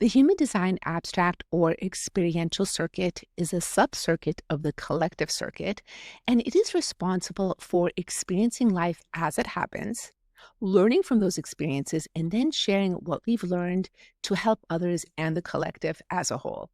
The human design abstract or experiential circuit is a sub-circuit of the collective circuit, and it is responsible for experiencing life as it happens, learning from those experiences, and then sharing what we've learned to help others and the collective as a whole.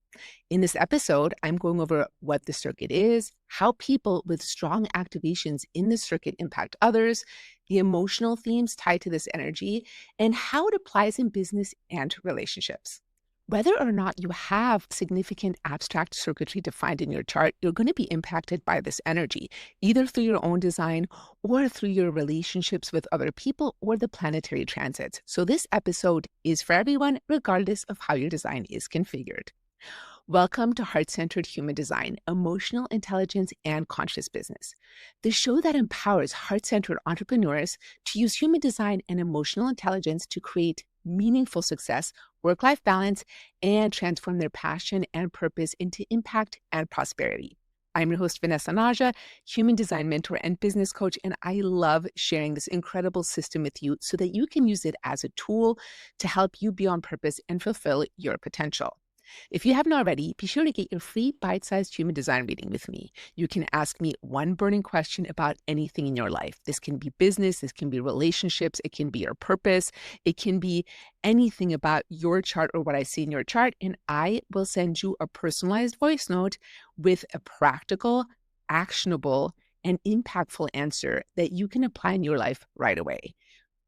In this episode, I'm going over what the circuit is, how people with strong activations in the circuit impact others, the emotional themes tied to this energy, and how it applies in business and relationships. Whether or not you have significant abstract circuitry defined in your chart, you're going to be impacted by this energy, either through your own design or through your relationships with other people or the planetary transits. So, this episode is for everyone, regardless of how your design is configured. Welcome to Heart Centered Human Design, Emotional Intelligence, and Conscious Business, the show that empowers heart centered entrepreneurs to use human design and emotional intelligence to create meaningful success, work life balance, and transform their passion and purpose into impact and prosperity. I'm your host, Vanessa Naja, human design mentor and business coach, and I love sharing this incredible system with you so that you can use it as a tool to help you be on purpose and fulfill your potential. If you haven't already, be sure to get your free bite-sized human design reading with me. You can ask me one burning question about anything in your life. This can be business, this can be relationships, it can be your purpose, it can be anything about your chart or what I see in your chart, and I will send you a personalized voice note with a practical, actionable, and impactful answer that you can apply in your life right away.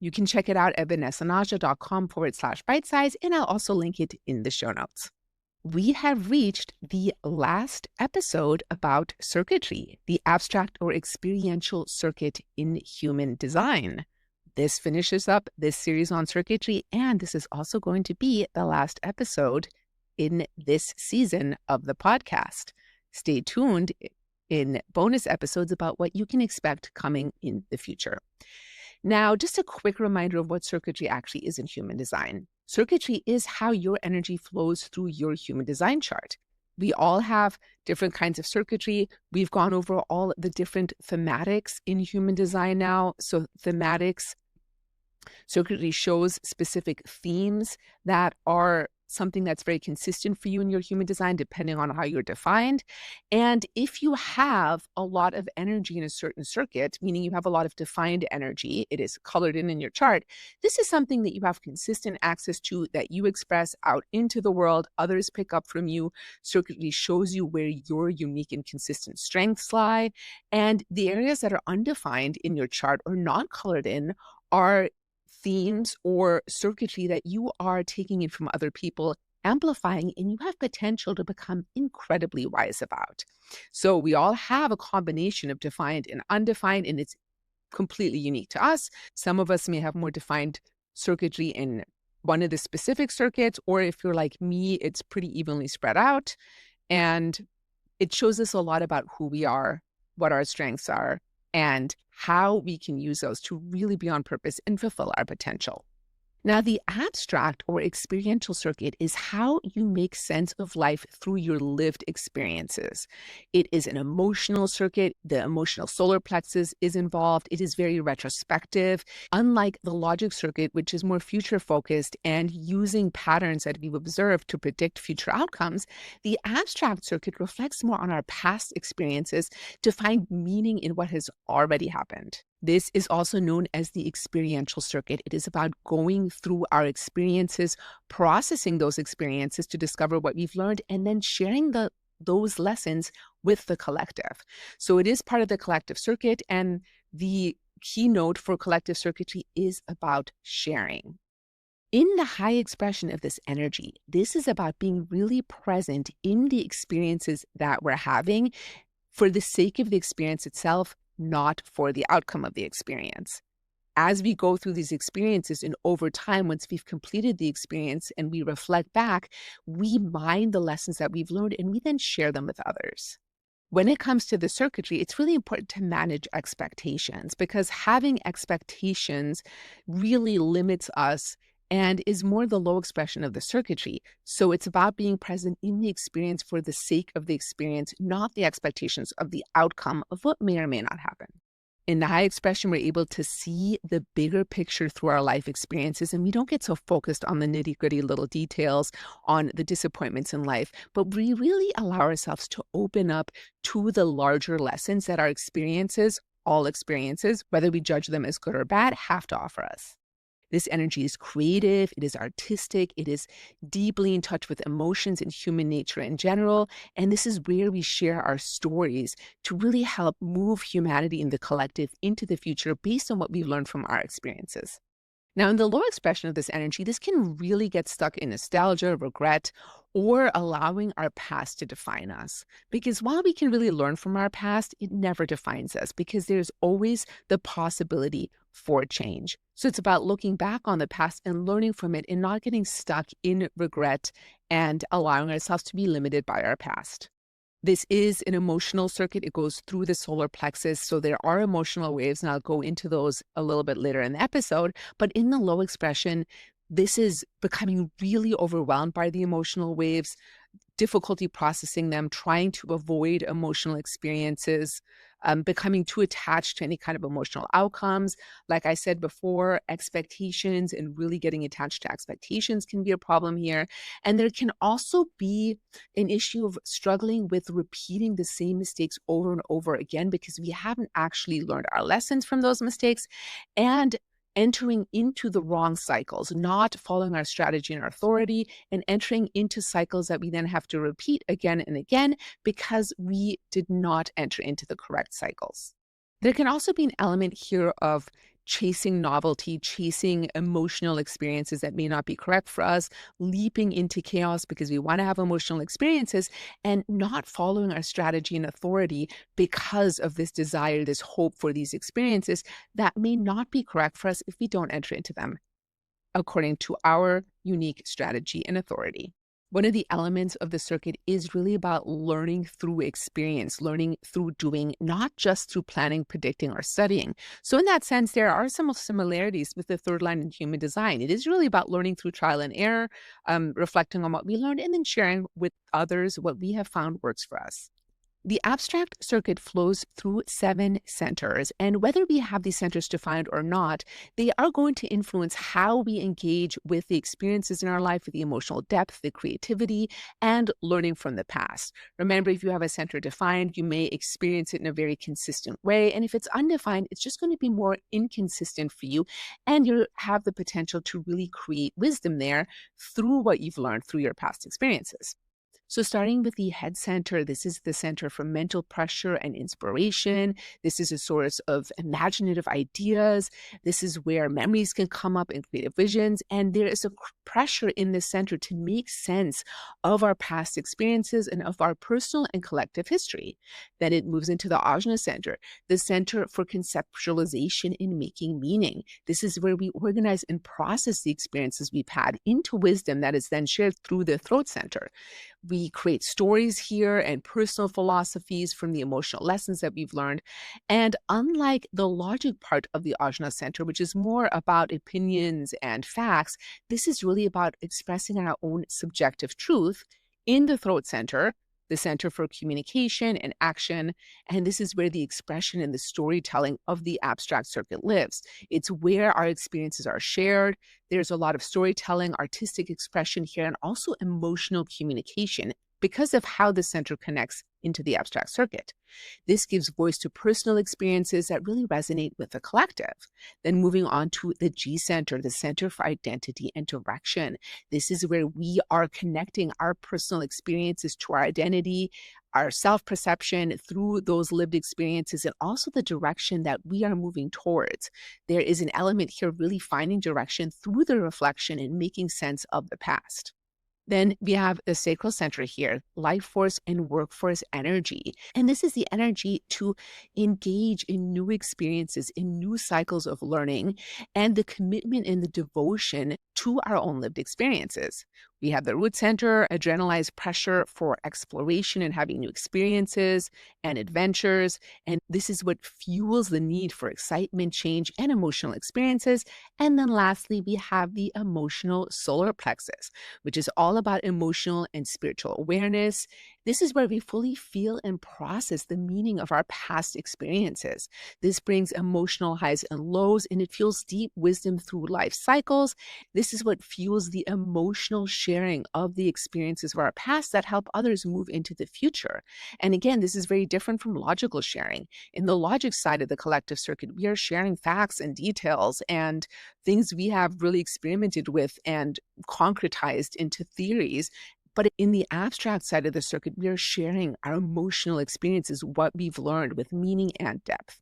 You can check it out at vanessanaja.com/bite-size, and I'll also link it in the show notes. We have reached the last episode about circuitry, the abstract or experiential circuit in human design. This finishes up this series on circuitry, and this is also going to be the last episode in this season of the podcast. Stay tuned in bonus episodes about what you can expect coming in the future. Now, just a quick reminder of what circuitry actually is in human design. Circuitry is how your energy flows through your human design chart. We all have different kinds of circuitry. We've gone over all the different thematics in human design now. So thematics, circuitry shows specific themes that are something that's very consistent for you in your human design, depending on how you're defined. And if you have a lot of energy in a certain circuit, meaning you have a lot of defined energy, it is colored in your chart, this is something that you have consistent access to, that you express out into the world, others pick up from you. Circuitry shows you where your unique and consistent strengths lie. And the areas that are undefined in your chart or not colored in are themes or circuitry that you are taking in from other people, amplifying, and you have potential to become incredibly wise about. So we all have a combination of defined and undefined, and it's completely unique to us. Some of us may have more defined circuitry in one of the specific circuits, or if you're like me, it's pretty evenly spread out. And it shows us a lot about who we are, what our strengths are, and how we can use those to really be on purpose and fulfill our potential. Now, the abstract or experiential circuit is how you make sense of life through your lived experiences. It is an emotional circuit. The emotional solar plexus is involved. It is very retrospective. Unlike the logic circuit, which is more future focused and using patterns that we've observed to predict future outcomes, the abstract circuit reflects more on our past experiences to find meaning in what has already happened. This is also known as the experiential circuit. It is about going through our experiences, processing those experiences to discover what we've learned, and then sharing those lessons with the collective. So it is part of the collective circuit, and the keynote for collective circuitry is about sharing. In the high expression of this energy, this is about being really present in the experiences that we're having for the sake of the experience itself, not for the outcome of the experience. As we go through these experiences and over time, once we've completed the experience and we reflect back, we mine the lessons that we've learned and we then share them with others. When it comes to the circuitry, it's really important to manage expectations, because having expectations really limits us and is more the low expression of the circuitry. So it's about being present in the experience for the sake of the experience, not the expectations of the outcome of what may or may not happen. In the high expression, we're able to see the bigger picture through our life experiences, and we don't get so focused on the nitty-gritty little details, on the disappointments in life, but we really allow ourselves to open up to the larger lessons that our experiences, all experiences, whether we judge them as good or bad, have to offer us. This energy is creative, it is artistic, it is deeply in touch with emotions and human nature in general. And this is where we share our stories to really help move humanity in the collective into the future based on what we've learned from our experiences. Now, in the low expression of this energy, this can really get stuck in nostalgia, regret, or allowing our past to define us. Because while we can really learn from our past, it never defines us because there's always the possibility for change. So it's about looking back on the past and learning from it and not getting stuck in regret and allowing ourselves to be limited by our past. This is an emotional circuit. It goes through the solar plexus. So there are emotional waves, and I'll go into those a little bit later in the episode. But in the low expression, this is becoming really overwhelmed by the emotional waves, difficulty processing them, trying to avoid emotional experiences, becoming too attached to any kind of emotional outcomes. Like I said before, expectations and really getting attached to expectations can be a problem here. And there can also be an issue of struggling with repeating the same mistakes over and over again because we haven't actually learned our lessons from those mistakes and entering into the wrong cycles, not following our strategy and our authority, and entering into cycles that we then have to repeat again and again because we did not enter into the correct cycles. There can also be an element here of chasing novelty, chasing emotional experiences that may not be correct for us, leaping into chaos because we want to have emotional experiences, and not following our strategy and authority because of this desire, this hope for these experiences that may not be correct for us if we don't enter into them according to our unique strategy and authority. One of the elements of the circuit is really about learning through experience, learning through doing, not just through planning, predicting, or studying. So in that sense, there are some similarities with the third line in human design. It is really about learning through trial and error, reflecting on what we learned, and then sharing with others what we have found works for us. The abstract circuit flows through 7 centers, and whether we have these centers defined or not, they are going to influence how we engage with the experiences in our life, with the emotional depth, the creativity, and learning from the past. Remember, if you have a center defined, you may experience it in a very consistent way, and if it's undefined, it's just going to be more inconsistent for you, and you have the potential to really create wisdom there through what you've learned through your past experiences. So starting with the head center, this is the center for mental pressure and inspiration. This is a source of imaginative ideas. This is where memories can come up and creative visions. And there is a pressure in this center to make sense of our past experiences and of our personal and collective history. Then it moves into the Ajna center, the center for conceptualization and making meaning. This is where we organize and process the experiences we've had into wisdom that is then shared through the throat center. We create stories here and personal philosophies from the emotional lessons that we've learned. And unlike the logic part of the Ajna Center, which is more about opinions and facts, this is really about expressing our own subjective truth in the throat center, the center for communication and action. And this is where the expression and the storytelling of the abstract circuit lives. It's where our experiences are shared. There's a lot of storytelling, artistic expression here, and also emotional communication because of how the center connects into the abstract circuit. This gives voice to personal experiences that really resonate with the collective. Then moving on to the G center, the center for identity and direction. This is where we are connecting our personal experiences to our identity, our self-perception through those lived experiences, and also the direction that we are moving towards. There is an element here really finding direction through the reflection and making sense of the past. Then we have the sacral center here, life force and workforce energy. And this is the energy to engage in new experiences, in new cycles of learning, and the commitment and the devotion to our own lived experiences. We have the root center, adrenalized pressure for exploration and having new experiences and adventures. And this is what fuels the need for excitement, change, and emotional experiences. And then lastly, we have the emotional solar plexus, which is all about emotional and spiritual awareness. This is where we fully feel and process the meaning of our past experiences. This brings emotional highs and lows, and it fuels deep wisdom through life cycles. This is what fuels the emotional sharing of the experiences of our past that help others move into the future. And again, this is very different from logical sharing. In the logic side of the collective circuit, we are sharing facts and details and things we have really experimented with and concretized into theories. But in the abstract side of the circuit, we are sharing our emotional experiences, what we've learned with meaning and depth.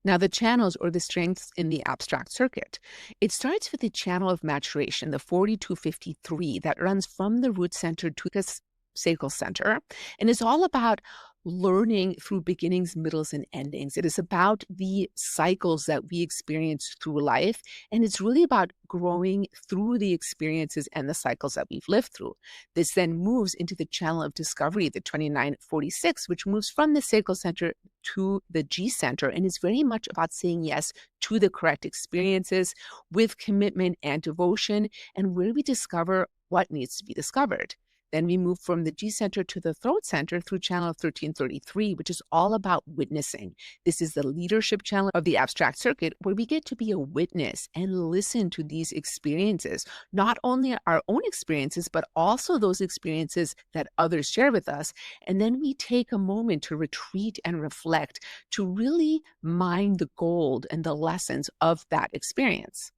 Now, the channels or the strengths in the abstract circuit. It starts with the channel of maturation, the 4253, that runs from the root center to the sacral center. And it's all about learning through beginnings, middles, and endings. It is about the cycles that we experience through life. And it's really about growing through the experiences and the cycles that we've lived through. This then moves into the channel of discovery, the 2946, which moves from the sacral center to the G center and is very much about saying yes to the correct experiences with commitment and devotion, and where we discover what needs to be discovered. Then we move from the G center to the throat center through channel 1333, which is all about witnessing. This is the leadership channel of the abstract circuit, where we get to be a witness and listen to these experiences, not only our own experiences, but also those experiences that others share with us. And then we take a moment to retreat and reflect, to really mine the gold and the lessons of that experience.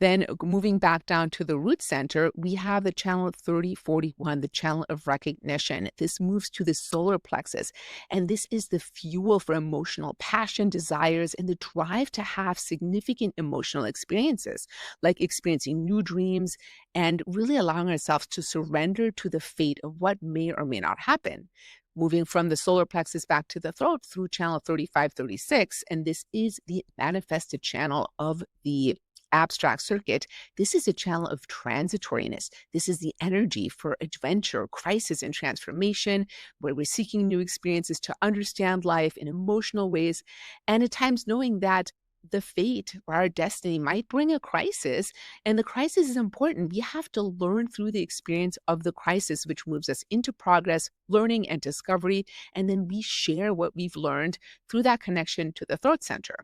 Then moving back down to the root center, we have the channel 3041, the channel of recognition. This moves to the solar plexus, and this is the fuel for emotional passion, desires, and the drive to have significant emotional experiences, like experiencing new dreams and really allowing ourselves to surrender to the fate of what may or may not happen. Moving from the solar plexus back to the throat through channel 3536, and this is the manifested channel of the abstract circuit. This is a channel of transitoriness. This is the energy for adventure, crisis, and transformation, where we're seeking new experiences to understand life in emotional ways, and at times knowing that the fate or our destiny might bring a crisis, and the crisis is important. We have to learn through the experience of the crisis, which moves us into progress, learning, and discovery, and then we share what we've learned through that connection to the throat center.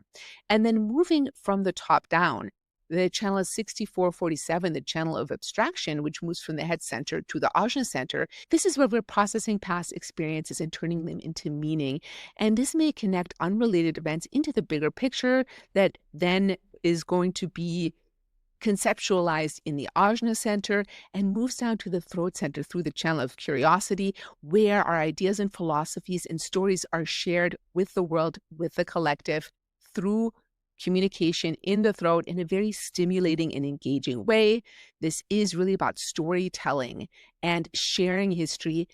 And then moving from the top down, the channel is 6447, the channel of abstraction, which moves from the head center to the ajna center. This is where we're processing past experiences and turning them into meaning. And this may connect unrelated events into the bigger picture that then is going to be conceptualized in the ajna center and moves down to the throat center through the channel of curiosity, where our ideas and philosophies and stories are shared with the world, with the collective, through communication in the throat in a very stimulating and engaging way. This is really about storytelling and sharing history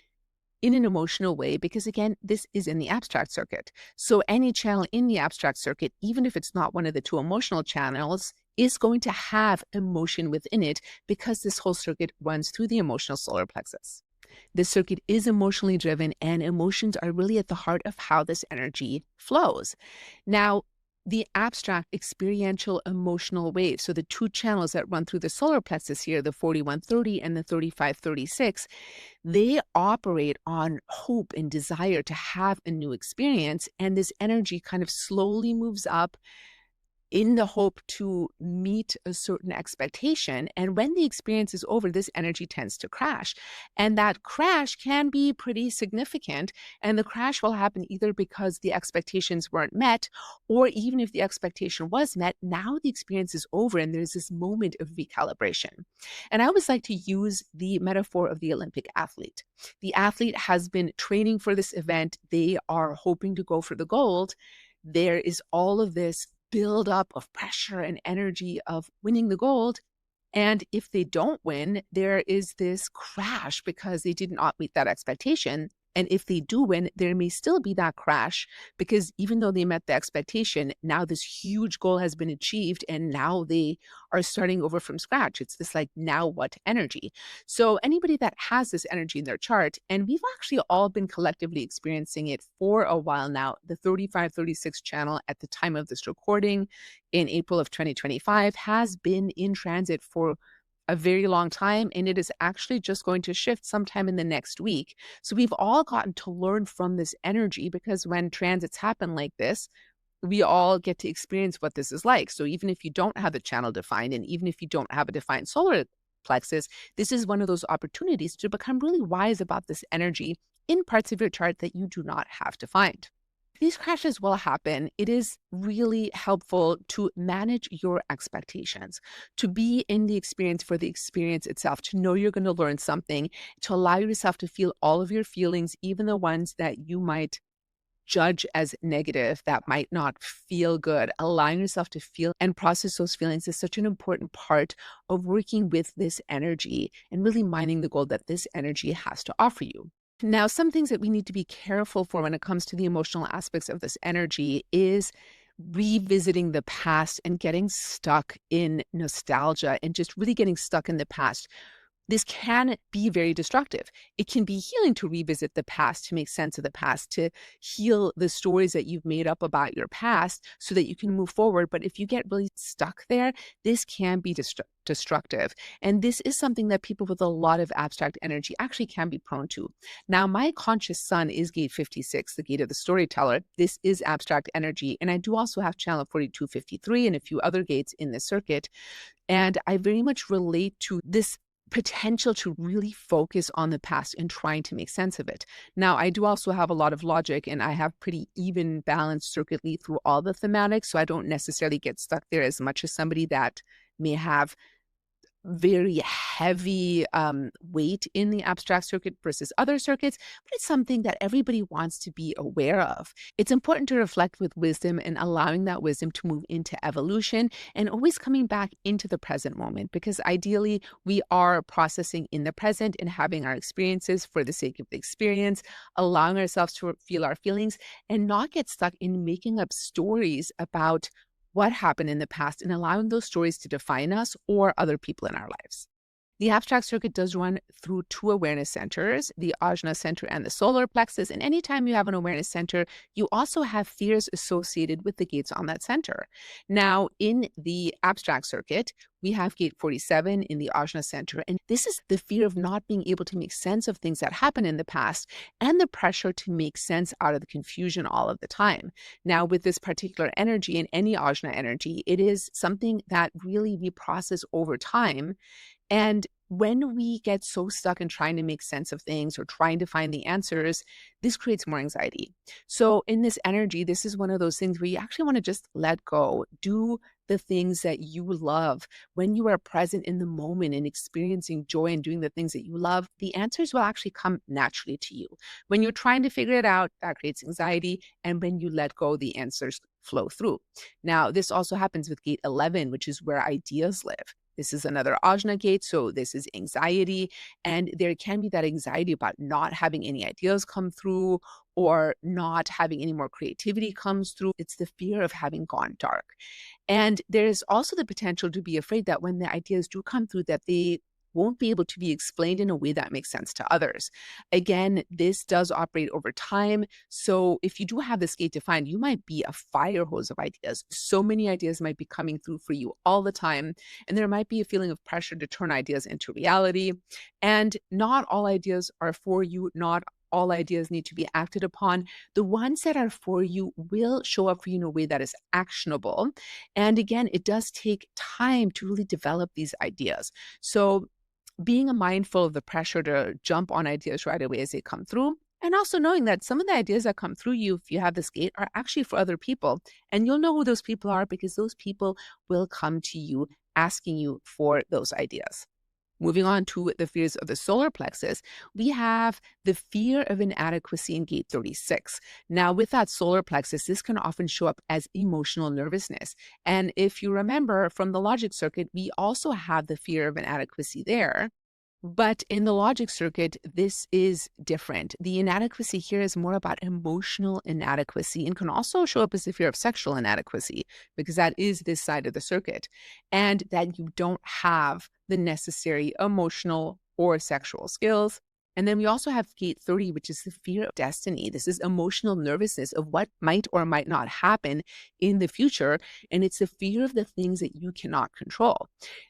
in an emotional way, because again, this is in the abstract circuit. So any channel in the abstract circuit, even if it's not one of the two emotional channels, is going to have emotion within it, because this whole circuit runs through the emotional solar plexus. This circuit is emotionally driven, and emotions are really at the heart of how this energy flows. Now, the abstract experiential emotional waves, so the two channels that run through the solar plexus here, the 4130 and the 3536, they operate on hope and desire to have a new experience. And this energy kind of slowly moves up in the hope to meet a certain expectation. And when the experience is over, this energy tends to crash. And that crash can be pretty significant. And the crash will happen either because the expectations weren't met, or even if the expectation was met, now the experience is over and there's this moment of recalibration. And I always like to use the metaphor of the Olympic athlete. The athlete has been training for this event. They are hoping to go for the gold. There is all of this build up of pressure and energy of winning the gold. And if they don't win, there is this crash because they did not meet that expectation. And if they do win, there may still be that crash, because even though they met the expectation, now this huge goal has been achieved and now they are starting over from scratch. It's this like, now what energy? So anybody that has this energy in their chart, and we've actually all been collectively experiencing it for a while now, the 3536 channel at the time of this recording in April of 2025 has been in transit for a very long time, and it is actually just going to shift sometime in the next week. So we've all gotten to learn from this energy, because when transits happen like this, we all get to experience what this is like. So even if you don't have the channel defined, and even if you don't have a defined solar plexus, this is one of those opportunities to become really wise about this energy in parts of your chart that you do not have defined. These crashes will happen. It is really helpful to manage your expectations, to be in the experience for the experience itself, to know you're going to learn something, to allow yourself to feel all of your feelings, even the ones that you might judge as negative, that might not feel good. Allowing yourself to feel and process those feelings is such an important part of working with this energy and really mining the gold that this energy has to offer you. Now, some things that we need to be careful for when it comes to the emotional aspects of this energy is revisiting the past and getting stuck in nostalgia and just really getting stuck in the past. This can be very destructive. It can be healing to revisit the past, to make sense of the past, to heal the stories that you've made up about your past so that you can move forward. But if you get really stuck there, this can be destructive. And this is something that people with a lot of abstract energy actually can be prone to. Now, my conscious sun is gate 56, the gate of the storyteller. This is abstract energy. And I do also have channel 4253 and a few other gates in the circuit. And I very much relate to this potential to really focus on the past and trying to make sense of it. Now, I do also have a lot of logic, and I have pretty even balanced circuit lead through all the thematics, so I don't necessarily get stuck there as much as somebody that may have very heavy weight in the abstract circuit versus other circuits, but it's something that everybody wants to be aware of. It's important to reflect with wisdom and allowing that wisdom to move into evolution and always coming back into the present moment, because ideally we are processing in the present and having our experiences for the sake of the experience, allowing ourselves to feel our feelings and not get stuck in making up stories about what happened in the past and allowing those stories to define us or other people in our lives. The abstract circuit does run through two awareness centers, the ajna center and the solar plexus. And anytime you have an awareness center, you also have fears associated with the gates on that center. Now, in the abstract circuit, we have gate 47 in the ajna center. And this is the fear of not being able to make sense of things that happened in the past and the pressure to make sense out of the confusion all of the time. Now, with this particular energy and any ajna energy, it is something that really we process over time. And when we get so stuck in trying to make sense of things or trying to find the answers, this creates more anxiety. So in this energy, this is one of those things where you actually want to just let go, do the things that you love. When you are present in the moment and experiencing joy and doing the things that you love, the answers will actually come naturally to you. When you're trying to figure it out, that creates anxiety. And when you let go, the answers flow through. Now, this also happens with gate 11, which is where ideas live. This is another ajna gate, so this is anxiety. And there can be that anxiety about not having any ideas come through or not having any more creativity comes through. It's the fear of having gone dark. And there's also the potential to be afraid that when the ideas do come through, that they won't be able to be explained in a way that makes sense to others. Again, this does operate over time. So if you do have this gate defined, you might be a fire hose of ideas. So many ideas might be coming through for you all the time. And there might be a feeling of pressure to turn ideas into reality. And not all ideas are for you. Not all ideas need to be acted upon. The ones that are for you will show up for you in a way that is actionable. And again, it does take time to really develop these ideas. So being mindful of the pressure to jump on ideas right away as they come through, and also knowing that some of the ideas that come through you, if you have this gate, are actually for other people. And you'll know who those people are because those people will come to you asking you for those ideas. Moving on to the fears of the solar plexus, we have the fear of inadequacy in gate 36. Now, with that solar plexus, this can often show up as emotional nervousness. And if you remember from the logic circuit, we also have the fear of inadequacy there. But in the logic circuit, this is different. The inadequacy here is more about emotional inadequacy and can also show up as the fear of sexual inadequacy, because that is this side of the circuit, and that you don't have the necessary emotional or sexual skills. And then we also have gate 30, which is the fear of destiny. This is emotional nervousness of what might or might not happen in the future. And it's the fear of the things that you cannot control.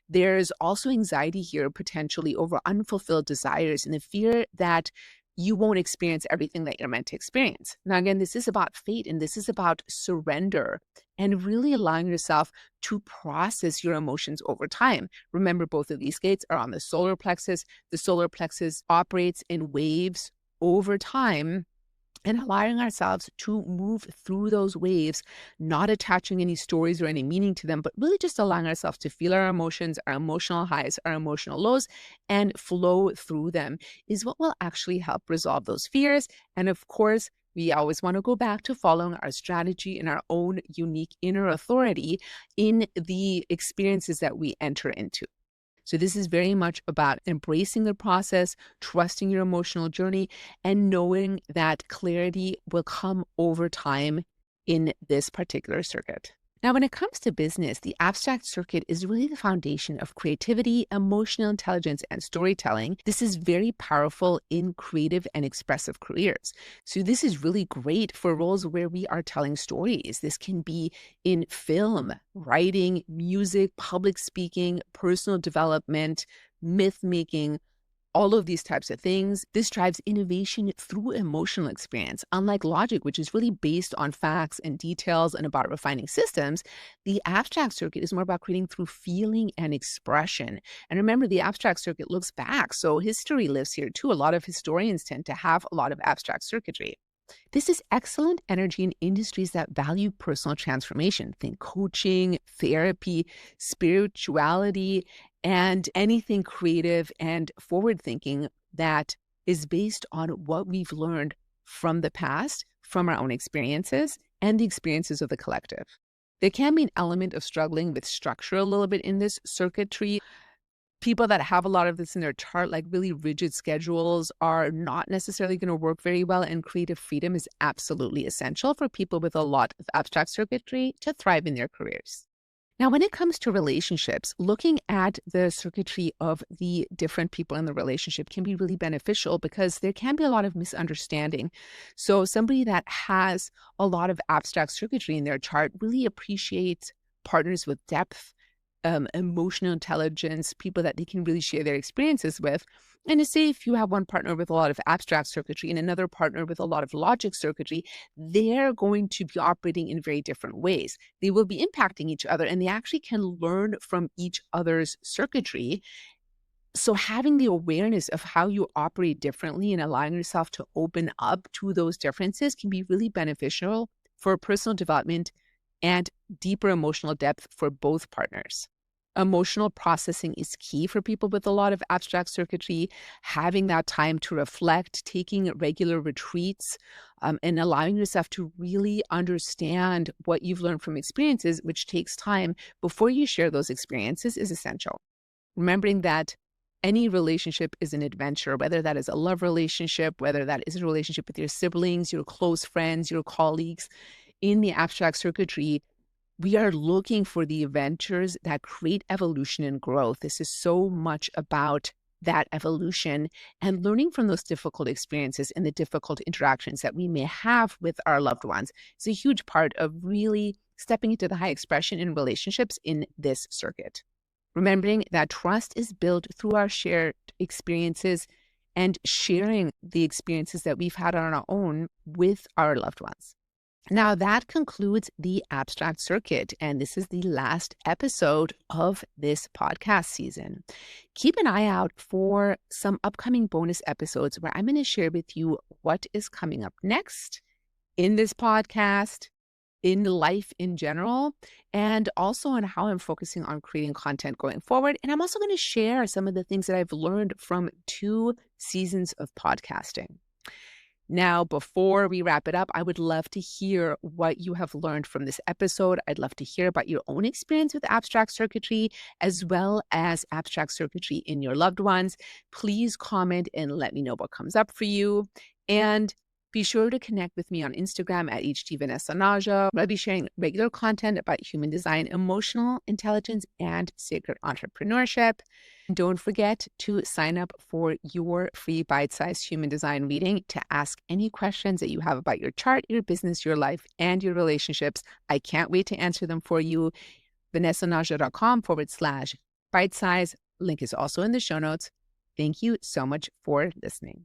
There's also anxiety here, potentially over unfulfilled desires and the fear that you won't experience everything that you're meant to experience. Now, again, this is about fate and this is about surrender and really allowing yourself to process your emotions over time. Remember, both of these gates are on the solar plexus. The solar plexus operates in waves over time, and allowing ourselves to move through those waves, not attaching any stories or any meaning to them, but really just allowing ourselves to feel our emotions, our emotional highs, our emotional lows, and flow through them is what will actually help resolve those fears. And of course, we always want to go back to following our strategy and our own unique inner authority in the experiences that we enter into. So this is very much about embracing the process, trusting your emotional journey, and knowing that clarity will come over time in this particular circuit. Now, when it comes to business, the abstract circuit is really the foundation of creativity, emotional intelligence, and storytelling. This is very powerful in creative and expressive careers. So this is really great for roles where we are telling stories. This can be in film, writing, music, public speaking, personal development, myth making, all of these types of things. This drives innovation through emotional experience. Unlike logic, which is really based on facts and details and about refining systems, the abstract circuit is more about creating through feeling and expression. And remember, the abstract circuit looks back, so history lives here too. A lot of historians tend to have a lot of abstract circuitry. This is excellent energy in industries that value personal transformation. Think coaching, therapy, spirituality, and anything creative and forward thinking that is based on what we've learned from the past, from our own experiences, and the experiences of the collective. There can be an element of struggling with structure a little bit in this circuitry. People that have a lot of this in their chart, like really rigid schedules, are not necessarily going to work very well, and creative freedom is absolutely essential for people with a lot of abstract circuitry to thrive in their careers. Now, when it comes to relationships, looking at the circuitry of the different people in the relationship can be really beneficial because there can be a lot of misunderstanding. So somebody that has a lot of abstract circuitry in their chart really appreciates partners with depth, emotional intelligence, people that they can really share their experiences with. And to say if you have one partner with a lot of abstract circuitry and another partner with a lot of logic circuitry, they're going to be operating in very different ways. They will be impacting each other and they actually can learn from each other's circuitry. So having the awareness of how you operate differently and allowing yourself to open up to those differences can be really beneficial for personal development and deeper emotional depth for both partners. Emotional processing is key for people with a lot of abstract circuitry. Having that time to reflect, taking regular retreats, and allowing yourself to really understand what you've learned from experiences, which takes time before you share those experiences, is essential. Remembering that any relationship is an adventure, whether that is a love relationship, whether that is a relationship with your siblings, your close friends, your colleagues. In the abstract circuitry, we are looking for the adventures that create evolution and growth. This is so much about that evolution and learning from those difficult experiences and the difficult interactions that we may have with our loved ones. It's a huge part of really stepping into the high expression in relationships in this circuit. Remembering that trust is built through our shared experiences and sharing the experiences that we've had on our own with our loved ones. Now, that concludes the abstract circuit, and this is the last episode of this podcast season. Keep an eye out for some upcoming bonus episodes where I'm going to share with you what is coming up next in this podcast, in life in general, and also on how I'm focusing on creating content going forward. And I'm also going to share some of the things that I've learned from 2 seasons of podcasting. Now, before we wrap it up, I would love to hear what you have learned from this episode. I'd love to hear about your own experience with abstract circuitry, as well as abstract circuitry in your loved ones. Please comment and let me know what comes up for you. And Be sure to connect with me on Instagram at @HTVanessa. I'll be sharing regular content about human design, emotional intelligence, and sacred entrepreneurship. Don't forget to sign up for your free bite-sized human design reading to ask any questions that you have about your chart, your business, your life, and your relationships. I can't wait to answer them for you. vanessanaja.com/bite-size. Link is also in the show notes. Thank you so much for listening.